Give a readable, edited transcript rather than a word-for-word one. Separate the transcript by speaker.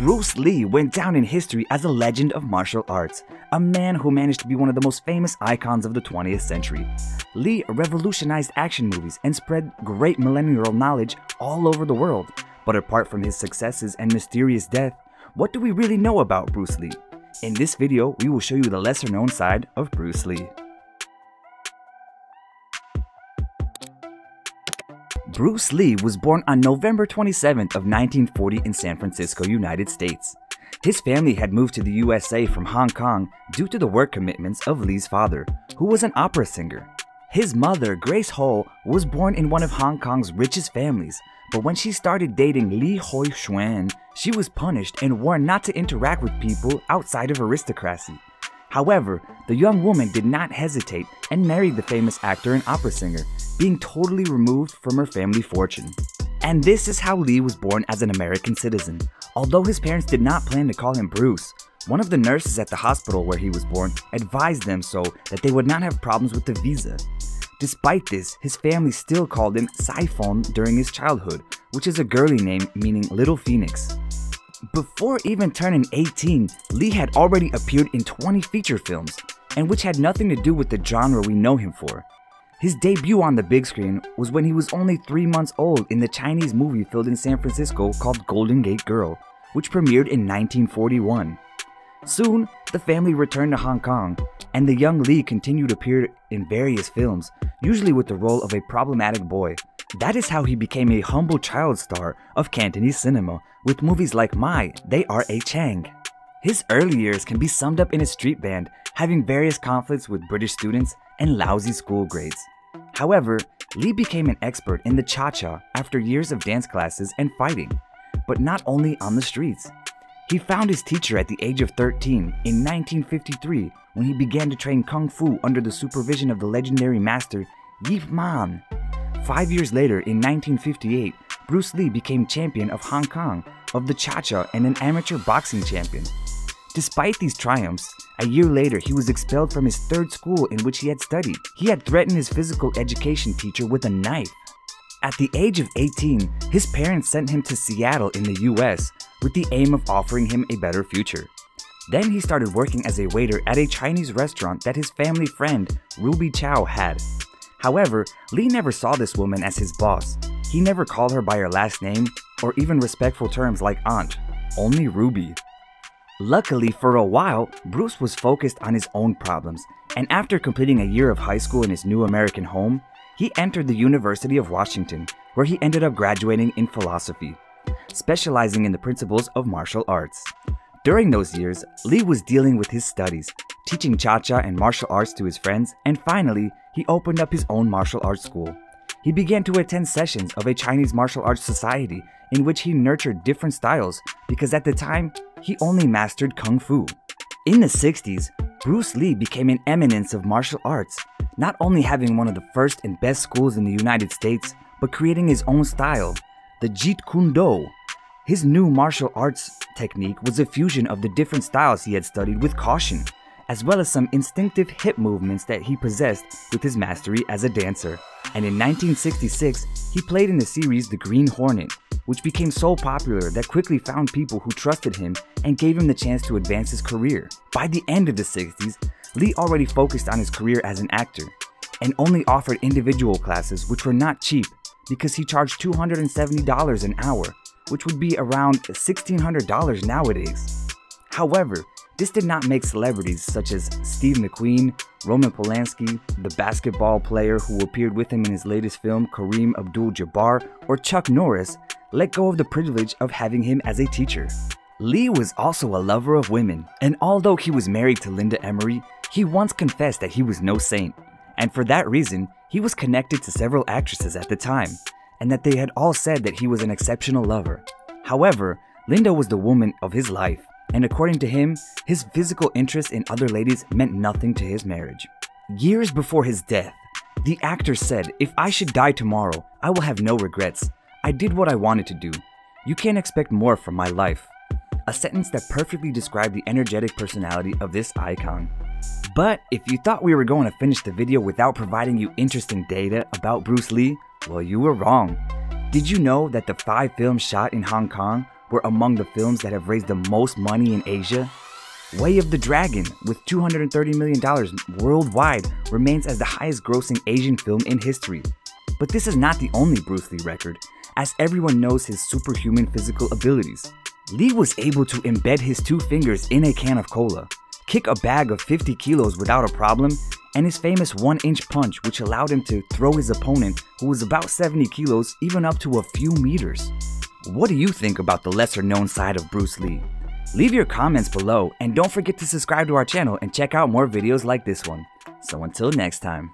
Speaker 1: Bruce Lee went down in history as a legend of martial arts, a man who managed to be one of the most famous icons of the 20th century. Lee revolutionized action movies and spread great millennial knowledge all over the world. But apart from his successes and mysterious death, what do we really know about Bruce Lee? In this video, we will show you the lesser known side of Bruce Lee. Bruce Lee was born on November 27th of 1940 in San Francisco, United States. His family had moved to the USA from Hong Kong due to the work commitments of Lee's father, who was an opera singer. His mother, Grace Ho, was born in one of Hong Kong's richest families, but when she started dating Lee Hoi Xuan, she was punished and warned not to interact with people outside of aristocracy. However, the young woman did not hesitate and married the famous actor and opera singer, being totally removed from her family fortune. And this is how Lee was born as an American citizen. Although his parents did not plan to call him Bruce, one of the nurses at the hospital where he was born advised them so that they would not have problems with the visa. Despite this, his family still called him Saifon during his childhood, which is a girly name meaning Little Phoenix. Before even turning 18, Lee had already appeared in 20 feature films, and which had nothing to do with the genre we know him for. His debut on the big screen was when he was only 3 months old in the Chinese movie filmed in San Francisco called Golden Gate Girl, which premiered in 1941. Soon, the family returned to Hong Kong, and the young Lee continued to appear in various films, usually with the role of a problematic boy. That is how he became a humble child star of Cantonese cinema, with movies like My, They Are a Chang. His early years can be summed up in a street band, having various conflicts with British students and lousy school grades. However, Lee became an expert in the cha-cha after years of dance classes and fighting, but not only on the streets. He found his teacher at the age of 13 in 1953 when he began to train Kung Fu under the supervision of the legendary master Yip Man. 5 years later, in 1958, Bruce Lee became champion of Hong Kong of the cha-cha and an amateur boxing champion. Despite these triumphs, a year later he was expelled from his third school in which he had studied. He had threatened his physical education teacher with a knife. At the age of 18, his parents sent him to Seattle in the US with the aim of offering him a better future. Then he started working as a waiter at a Chinese restaurant that his family friend Ruby Chow had. However, Lee never saw this woman as his boss. He never called her by her last name or even respectful terms like aunt, only Ruby. Luckily, for a while, Bruce was focused on his own problems, and after completing a year of high school in his new American home, he entered the University of Washington, where he ended up graduating in philosophy, specializing in the principles of martial arts. During those years, Lee was dealing with his studies, teaching cha-cha and martial arts to his friends, and finally, he opened up his own martial arts school. He began to attend sessions of a Chinese martial arts society in which he nurtured different styles because at the time, he only mastered Kung Fu. In the 60s, Bruce Lee became an eminence of martial arts, not only having one of the first and best schools in the United States, but creating his own style, the Jeet Kune Do. His new martial arts technique was a fusion of the different styles he had studied with caution, as well as some instinctive hip movements that he possessed with his mastery as a dancer. And in 1966, he played in the series The Green Hornet, which became so popular that quickly found people who trusted him and gave him the chance to advance his career. By the end of the 60s, Lee already focused on his career as an actor, and only offered individual classes which were not cheap because he charged $270 an hour, which would be around $1,600 nowadays. However, this did not make celebrities such as Steve McQueen, Roman Polanski, the basketball player who appeared with him in his latest film Kareem Abdul-Jabbar, or Chuck Norris let go of the privilege of having him as a teacher. Lee was also a lover of women, and although he was married to Linda Emery, he once confessed that he was no saint, and for that reason, he was connected to several actresses at the time, and that they had all said that he was an exceptional lover. However, Linda was the woman of his life, and according to him, his physical interest in other ladies meant nothing to his marriage. Years before his death, the actor said, "If I should die tomorrow, I will have no regrets. I did what I wanted to do. You can't expect more from my life." A sentence that perfectly described the energetic personality of this icon. But if you thought we were going to finish the video without providing you interesting data about Bruce Lee, well, you were wrong. Did you know that the 5 films shot in Hong Kong were among the films that have raised the most money in Asia? Way of the Dragon, with $230 million worldwide, remains as the highest grossing Asian film in history. But this is not the only Bruce Lee record, as everyone knows his superhuman physical abilities. Lee was able to embed his 2 fingers in a can of cola, kick a bag of 50 kilos without a problem, and his famous 1-inch punch, which allowed him to throw his opponent, who was about 70 kilos, even up to a few meters. What do you think about the lesser known side of Bruce Lee? Leave your comments below, and don't forget to subscribe to our channel and check out more videos like this one. So until next time.